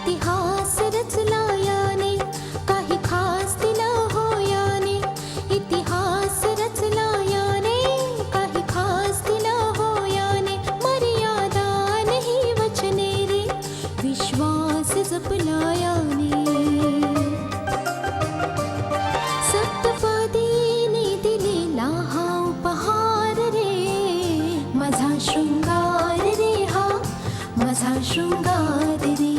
इतिहास रचला याने, काही खास तिला हो याने. इतिहास रचला याने, काही खास तिला हो याने. मर्यादा नाही वचने रे, विश्वास जपला याने. सप्तपदीने दिलेला हा उपहार रे, माझा शृंगार रे हा, माझा शृंगार रे.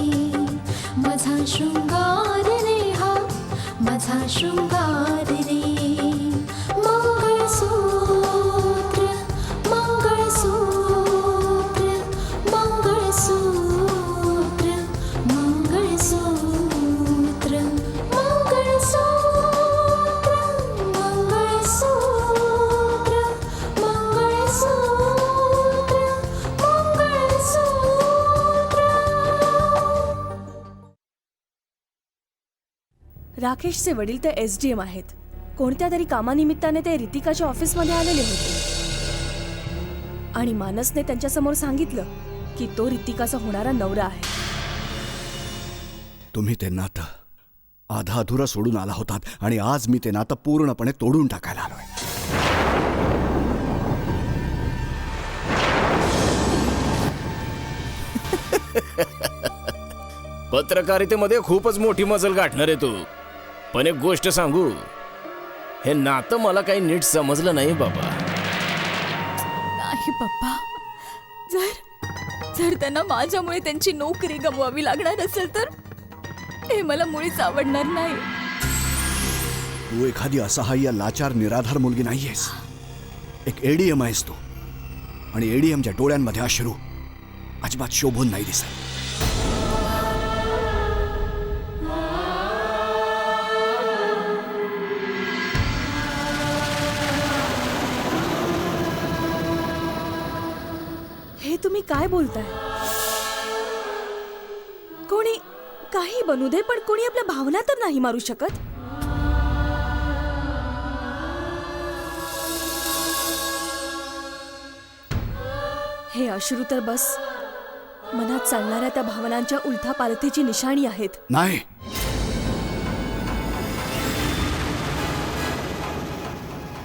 माझा शृंगार रे हा, माझा शृंगार रे. मंगळसूत्र मंगळसूत्र मंगळसूत्र मंगळसूत्र मंगळसूत्र मंगळसूत्र मंगळसूत्र मंगळसूत्र. राकेशचे वडील ते SDM आहेत. कोणत्या तरी कामानिमित्ताने ते रितिकाच्या ऑफिसमध्ये आलेले होते आणि मानसने त्यांच्यासमोर सांगितलं की तो रितिकाचा होणारा नवरा आहे. तुम्ही ते नातं आधा अधुरा सोडून आला होतात आणि आज मी ते नातं पूर्णपणे तोडून टाकायला आलोय. पत्रकारितेमध्ये खूपच मोठी मजल गाठणार आहे तू. पण एक गोष्ट सांगू, हे नातं मला काही नीट समजलं नाही बाबा. नाही पप्पा, जर त्यांना माझ्यामुळे त्यांची नोकरी गमवावी लागणार असेल तर हे मला मुळीच आवडणार नाही. तू एखादी असहाय्य लाचार निराधार मुलगी नाहीयेस. एक ADM आहेस तू, आणि ADMच्या डोळ्यांमध्ये अश्रू अजिबात शोभून नाही दिसत. हे तुम्ही काय बोलताय? कोणी काही बनू दे, पण कोणी आपल्या भावना तर नाही मारू शकत. हे अश्रू तर बस मनात चालणाऱ्या त्या भावनांच्या उलथापालथीची निशाणी आहेत. नाही,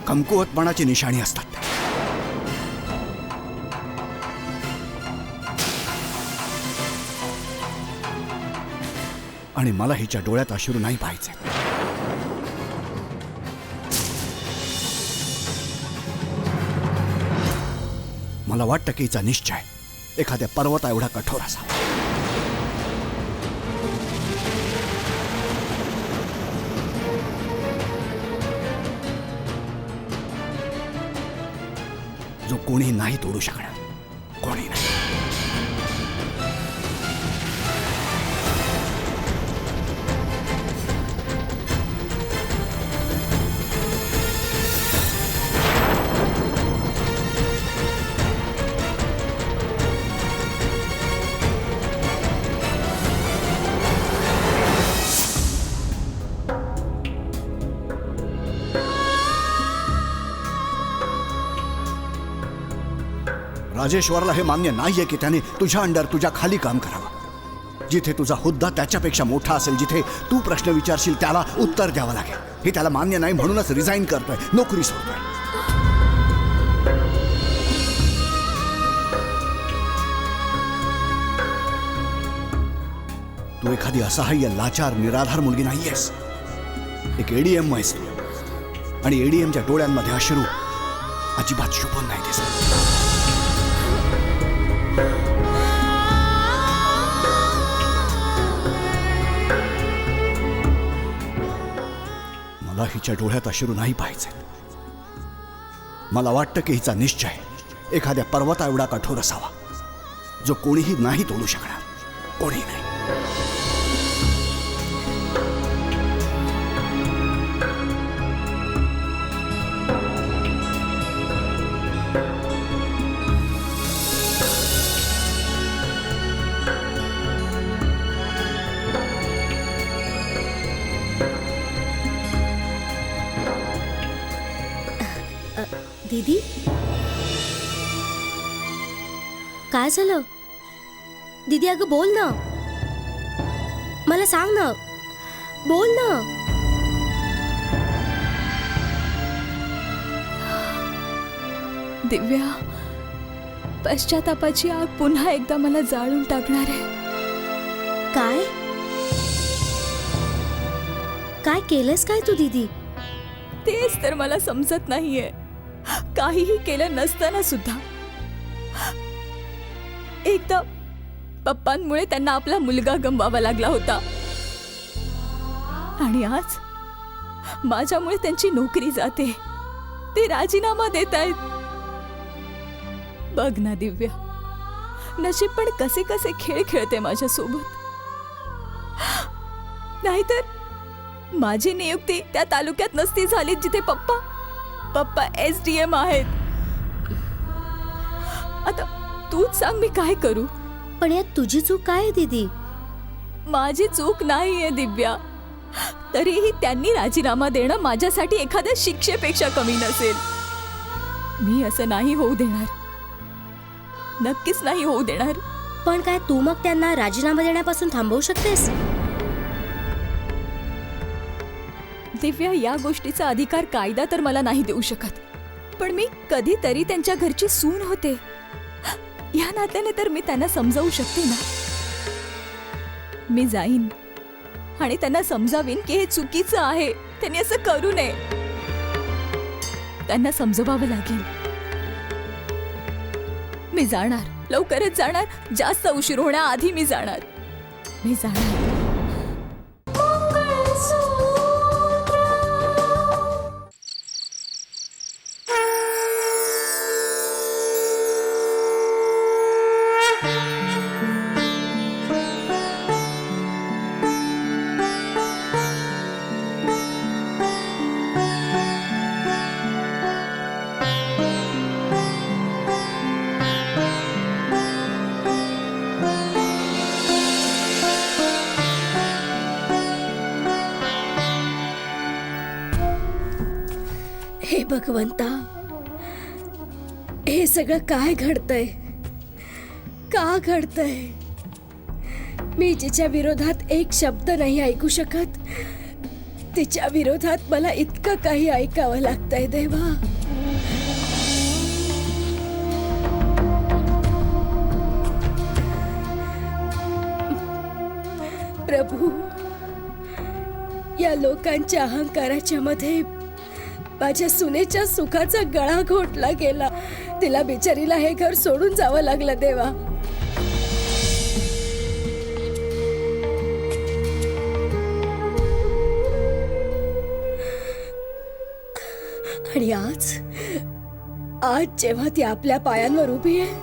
कमकुवतपणाची निशाणी असतात. आणि मला हिच्या डोळ्यात अश्रू नाही पाहायचे. मला वाटतं की हिचा निश्चय एखाद्या पर्वता एवढा कठोर असावा. जो कोणी नाही तोडू शकणार, कोणी नाही. राजेश्वरला हे मान्य नाहीये की त्याने तुझ्या अंडर, तुझ्या खाली काम करावं. जिथे तुझा हुद्दा त्याच्यापेक्षा मोठा असेल, जिथे तू प्रश्न विचारशील त्याला उत्तर द्यावं लागेल, हे त्याला मान्य नाही. म्हणूनच रिझाईन करतोय, नोकरी सोडतोय. तू एखादी असहाय्य लाचार निराधार मुलगी नाहीयेस. एक ADM आहेस तू, आणि ADMच्या डोळ्यांमध्ये अश्रू अजिबात शोभून नाही दिसत. मला हिच्या डोळ्यात अश्रू नाही पाहायचे. मला वाटतं की हिचा निश्चय एखाद्या पर्वता एवढा कठोर असावा, जो कोणीही नाही तोडू शकणार, कोणी नाही. दीदी, काय झालं? दीदी अगं बोल ना. मला सांग ना, बोल ना. दिव्या, पश्चातापाची आग पुन्हा एकदा मला जाळून टाकणार आहे. काय काय केलंस काय तू दीदी? तेच तर मला समजत नाहीये. काहीही केलं नसताना सुद्धा एकदा पप्पांमुळे त्यांना आपला मुलगा गमवावा लागला होता आणि आज माझ्यामुळे त्यांची नोकरी जाते. ते राजीनामा देत आहेत. बघ ना दिव्या, नशीब पण कसे कसे खेळ खेळते माझ्यासोबत. नाहीतर माझी नियुक्ती त्या तालुक्यात नसती झाली जिथे पप्पा SDM आहेत. आता तूच सांग मी काय करू? पण यात तुझी चूक काय आहे दीदी? माझी चूक नाहीये दिव्या. तरीही त्यांनी राजीनामा देणं माझ्यासाठी एखाद्या शिक्षेपेक्षा कमी नसेल. मी असं नाही होऊ देणार, नक्कीच नाही होऊ देणार. पण काय तू मग त्यांना राजीनामा देण्यापासून थांबवू शकतेस? दिव्या, या गोष्टीचा अधिकार कायदा तर मला नाही देऊ शकत, पण मी कधीतरी त्यांच्या घरची सून होते. या नात्याने तर मी त्यांना समजावू शकते ना. मी जाईन आणि त्यांना समजावीन की हे चुकीचं आहे, त्यांनी असं करू नये. त्यांना समजवावं लागेल. मी जाणार, लवकरच जाणार. जास्त उशीर होण्याआधी मी जाणार. मी जाणार. हे भगवंता, हे सगळं काय घडतंय? का घडतंय? मी जिच्या विरोधात एक शब्द नाही ऐकू शकत, तिच्या विरोधात मला इतकं काही ऐकावं लागतंय देवा. प्रभू, या लोकांच्या अहंकाराच्या मध्ये माझ्या सुनेच्या सुखाचा गळा घोटला गेला. तिला बिचारीला हे घर सोडून जावं लागलं देवा. आणि आज जेव्हा ती आपल्या पायांवर उभी आहे,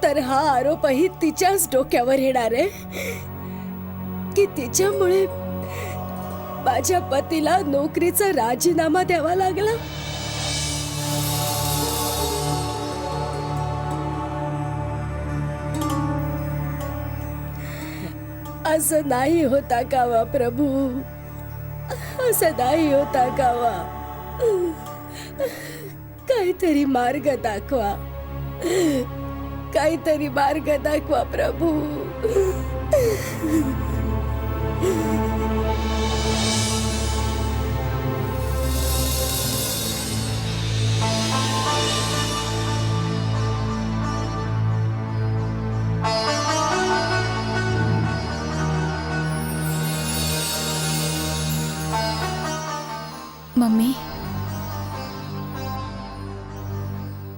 तर हा आरोपही तिच्याच डोक्यावर येणार आहे की तिच्यामुळे माझ्या पतीला नोकरीचा राजीनामा द्यावा लागला. असं नाही होता कावा प्रभू, असं नाही होता कावा. काहीतरी मार्ग दाखवा, काहीतरी मार्ग दाखवा प्रभू.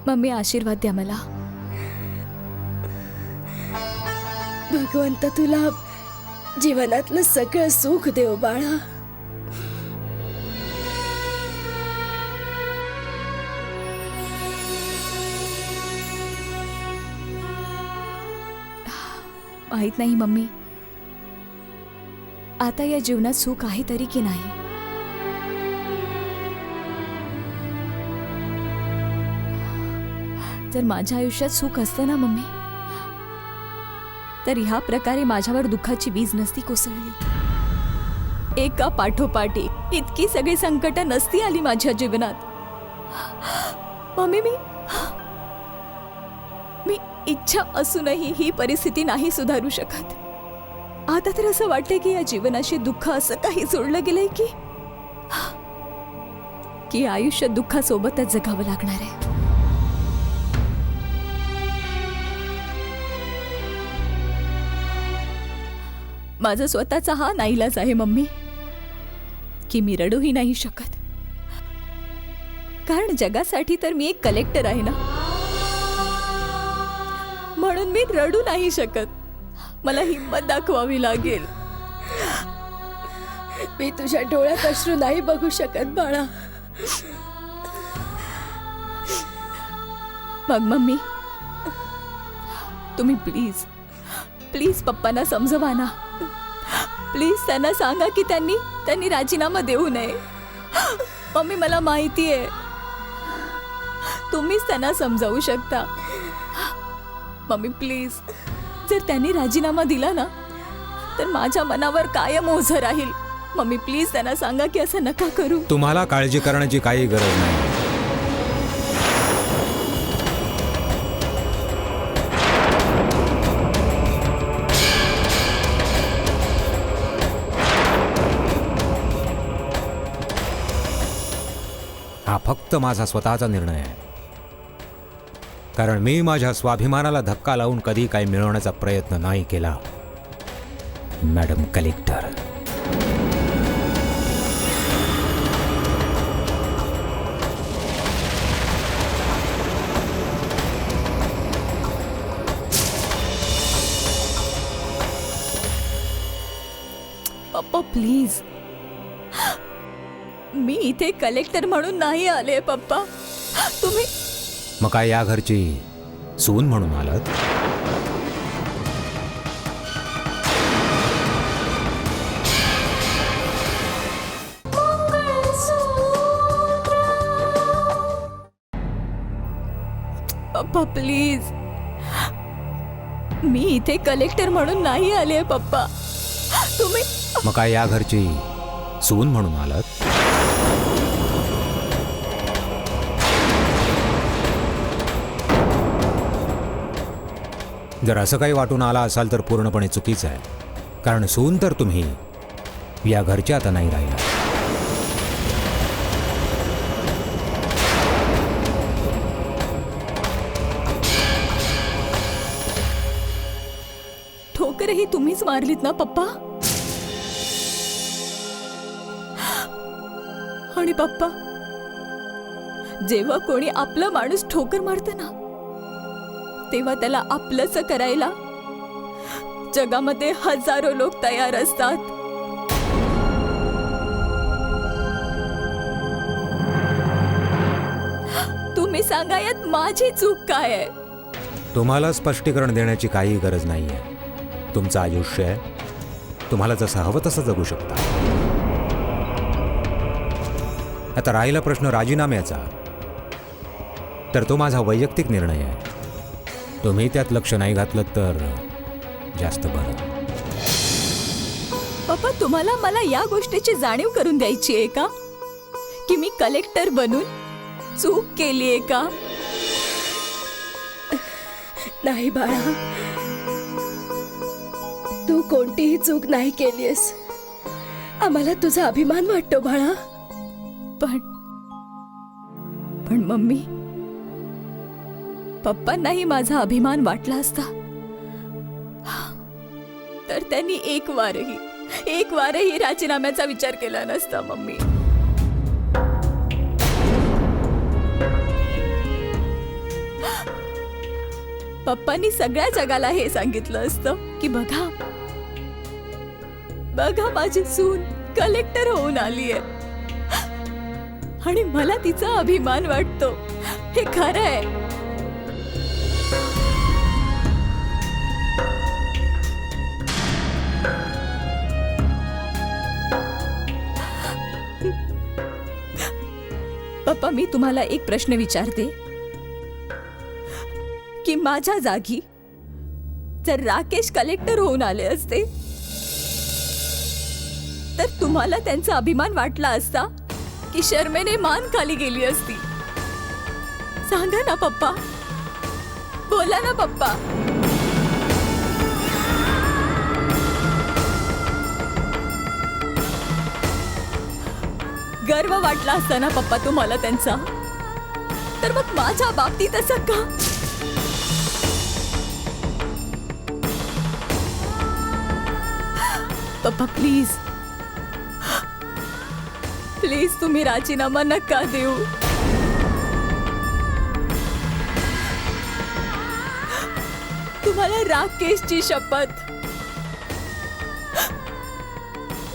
मम्मी, आशीर्वाद द्या मला. भगवंत तुला जीवनातलं सगळं सुख देव बाळा. माहित नाही मम्मी, आता या जीवनात सुख आहे तरी की नाही. जर माझ्या आयुष्यात सुख असतं ना मम्मी, तर ह्या प्रकारे माझ्यावर दुःखाची वीज नसती कोसळली. एका पाठोपाठी इतकी सगळी संकट नसती आली माझ्या जीवनात. मम्मी, मी इच्छा असूनही ही परिस्थिती नाही सुधारू शकत. आता तर असं वाटतंय की या जीवनाशी दुःख असं काही जोडलं गेलंय की आयुष्य दुःखासोबतच जगावं लागणार आहे. माझा स्वतःचा हा नाईलाज आहे मम्मी की मी रडूही नाही शकत, कारण जगासाठी तर मी एक कलेक्टर आहे ना, म्हणून मी रडू नाही शकत. मला हिंमत दाखवावी लागेल. मी तुझ्या डोळ्यात अश्रू नाही बघू शकत बाळा. मग मम्मी तुम्ही प्लीज प्लीज पप्पांना समजवा ना. प्लीज त्यांना सांगा की त्यांनी राजीनामा देऊ नये. मम्मी मला माहिती आहे तुम्हीच त्यांना समजावू शकता. मम्मी प्लीज, जर त्यांनी राजीनामा दिला ना तर माझ्या मनावर कायम ओझं राहील. मम्मी प्लीज त्यांना सांगा की असं नका करू. तुम्हाला काळजी करण्याची काही गरज नाही. हा फक्त माझा स्वतःचा निर्णय आहे, कारण मी माझ्या स्वाभिमानाला धक्का लावून कधी काही मिळवण्याचा प्रयत्न नाही केला. मॅडम कलेक्टर, पप्पा प्लीज, मी इथे कलेक्टर म्हणून नाही आले पप्पा. तुम्ही मग काय या घरची सून म्हणून आलात? पप्पा प्लीज, मी इथे कलेक्टर म्हणून नाही आले पप्पा. तुम्ही मग काय या घरची सून म्हणून आलात? जर असं काही वाटून आला असाल तर पूर्णपणे चुकीचं आहे, कारण सून तर तुम्ही या घरच्या आता नाही राहिला. ठोकरही तुम्हीच मारलीत ना पप्पा. आणि पप्पा, जेव्हा कोणी आपला माणूस ठोकर मारतं ना तेव्हा त्याला आपलंच करायला जगामध्ये हजारो लोक तयार असतात. तुम्ही सांगा यात माझी चूक काय आहे? तुम्हाला स्पष्टीकरण देण्याची काही गरज नाही आहे. तुमचं आयुष्य आहे, तुम्हाला जसं हवं तसं जगू शकता. आता राहिला प्रश्न राजीनाम्याचा, तर तो माझा वैयक्तिक निर्णय आहे. तुम्ही त्यात लक्ष नाही घातलं तर जास्त बरं. पप्पा, तुम्हाला मला या गोष्टीची जाणीव करून द्यायची आहे का की मी कलेक्टर बनून चूक केली आहे का? नाही बाळा, तू कोणतीही चूक नाही केलीस. आम्हाला तुझा अभिमान वाटतो बाळा. पण मम्मी, पप्पांनाही माझा अभिमान वाटला असता तर त्यांनी एक वारही राजीनाम्याचा विचार केला नसता. मम्मी, पप्पांनी सगळ्या जगाला हे सांगितलं असतं की बघा माझी सून कलेक्टर होऊन आली आहे आणि मला तिचा अभिमान वाटतो. हे खरं आहे. पप्पा, मी तुम्हाला एक प्रश्न विचारते की माझ्या जागी जर राकेश कलेक्टर होऊन आले असते तर तुम्हाला त्यांचा अभिमान वाटला असता की शर्मेने मान खाली गेली असती? सांगा ना पप्पा, बोला ना पप्पा. गर्व वाटला असता ना पप्पा तुम्हाला त्यांचा, तर मग माझ्या बाबतीत असं का? पप्पा प्लीज प्लीज तुम्ही राजीनामा नका देऊ. तुम्हाला राकेशची शपथ,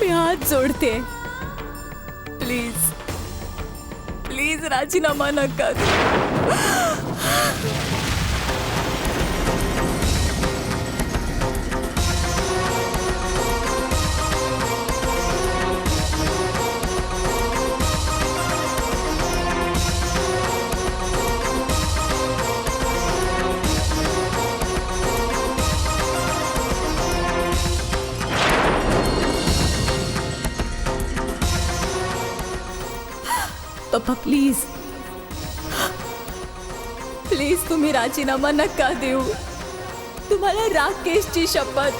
मी हात जोडते. प्लीज प्लीज राजीनामा नका देऊ. पप्पा प्लीज प्लीज तुम्ही राजीनामा नका देऊ. तुम्हाला राकेशची शपथ.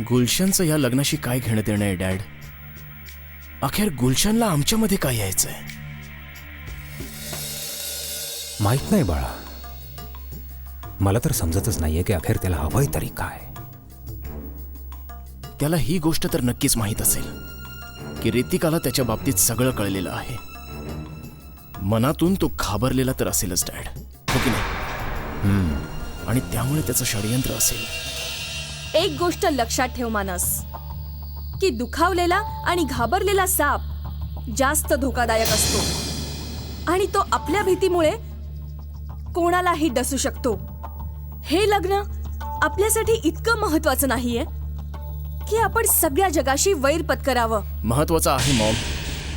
गुलशनचं या लग्नाशी काय घेणं देणं आहे डॅड? अखेर गुलशनला आमच्यामध्ये काय यायचंय? माहित नाही बाळा, मला तर समजतच नाहीये की अखेर त्याला हवंय तरी काय. त्याला ही गोष्ट तर नक्कीच माहीत असेल की रितिकाला त्याच्या बाबतीत सगळं कळलेलं आहे. मनातून तो घाबरलेला तर असेलच डॅड, हो की नाही? आणि त्यामुळे त्याचं षडयंत्र असेल. एक गोष्ट लक्षात ठेव मानस, की दुखावलेला आणि घाबरलेला साप जास्त धोकादायक असतो आणि तो आपल्या भीतीमुळे कोणालाही डसू शकतो. हे लग्न आपल्यासाठी इतकं महत्वाचं नाहीये की आपण सगळ्या जगाशी वैर पत्करावं. महत्वाचं आहे मॉम,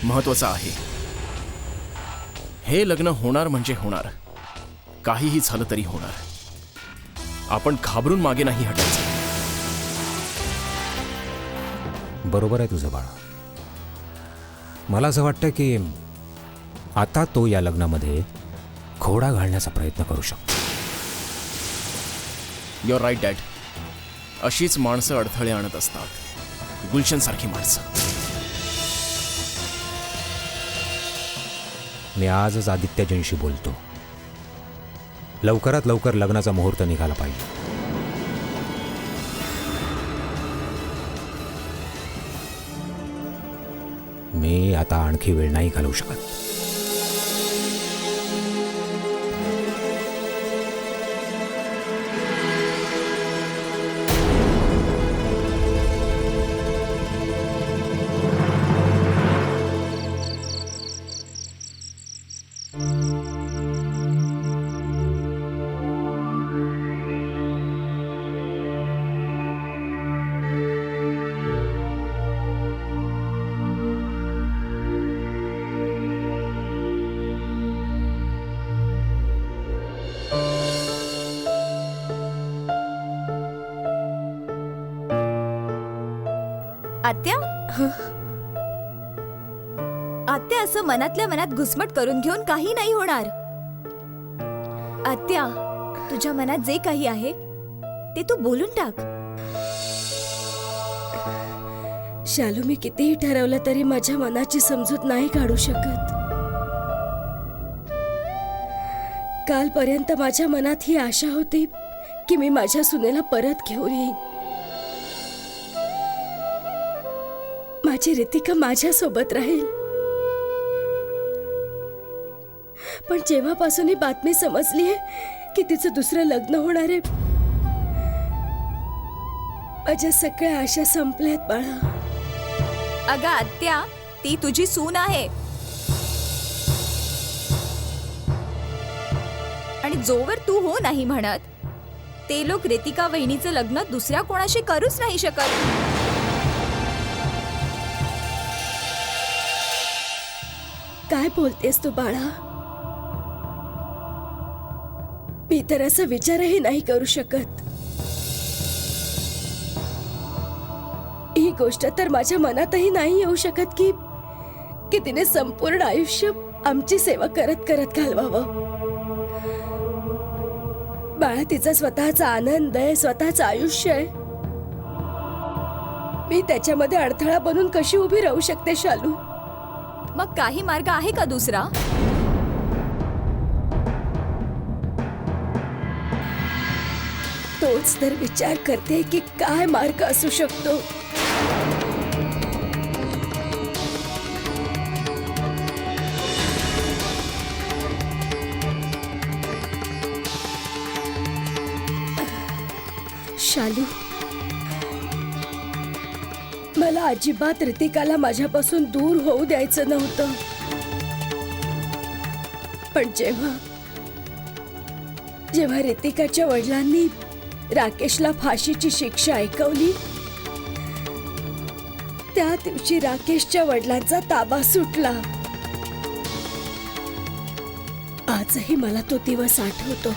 महत्वाचं आहे. हे लग्न होणार म्हणजे होणार, काहीही झालं तरी होणार. आपण घाबरून मागे नाही हटायचं. बरोबर आहे तुझं बाळा. मला असं वाटतं की आता तो या लग्नामध्ये घोडा घालण्याचा प्रयत्न करू शकतो. You're right dad. अशीच माणसं अडथळे आणत असतात, गुलशन सारखी माणसं. मी आजच आदित्यजींशी बोलतो. लवकरात लवकर लग्नाचा मुहूर्त निघाला पाहिजे. मी आता आणखी वेळ नाही घालवू शकत. आत्या आत्या, असं मनातल्या मनात घुसमट करून घेऊन काही नाही होणार. आत्या, तुझ्या मनात जे काही आहे ते तू बोलून टाक. शालू, मी कितीही ठरवलं तरी माझ्या मनाची समजूत नाही काढू शकत. कालपर्यंत माझ्या मनात ही आशा होती की मी माझ्या सुनेला परत घेऊन येईन. माझी रितिका माझ्या सोबत राहील. पण जेव्हापासून ही बातमी समजलीये की तिचं दुसरं लग्न होणार आहे, माझ्या सगळ्या आशा संपल्यात बाळा. अगं आत्या, ती तुझी सून आहे आणि जोवर तू हो नाही म्हणत ते लोक रितिका वहिनीचं लग्न दुसऱ्या कोणाशी करूच नाही शकत. काय बोलतेस तू बाळा? मी तर असा विचारही नाही करू शकत. ही गोष्ट तर माझ्या मनातही नाही येऊ शकत की तिने संपूर्ण आयुष्य आमची सेवा करत करत घालवावं. बाळा, तिचा स्वतःचा आनंद आहे, स्वतःचं आयुष्य आहे. मी त्याच्यामध्ये अडथळा बनून कशी उभी राहू शकते शालू? मग काही मार्ग आहे का दुसरा? तोच तर विचार करते की काय मार्ग असू शकतो. शालू, मला अजिबात रितिकाला माझ्यापासून दूर होऊ द्यायचं नव्हतं. पण जेव्हा रितिकाच्या वडिलांनी राकेशला फाशीची शिक्षा ऐकवली, त्या दिवशी राकेशच्या वडिलांचा ताबा सुटला. आजही मला तो दिवस आठवतो.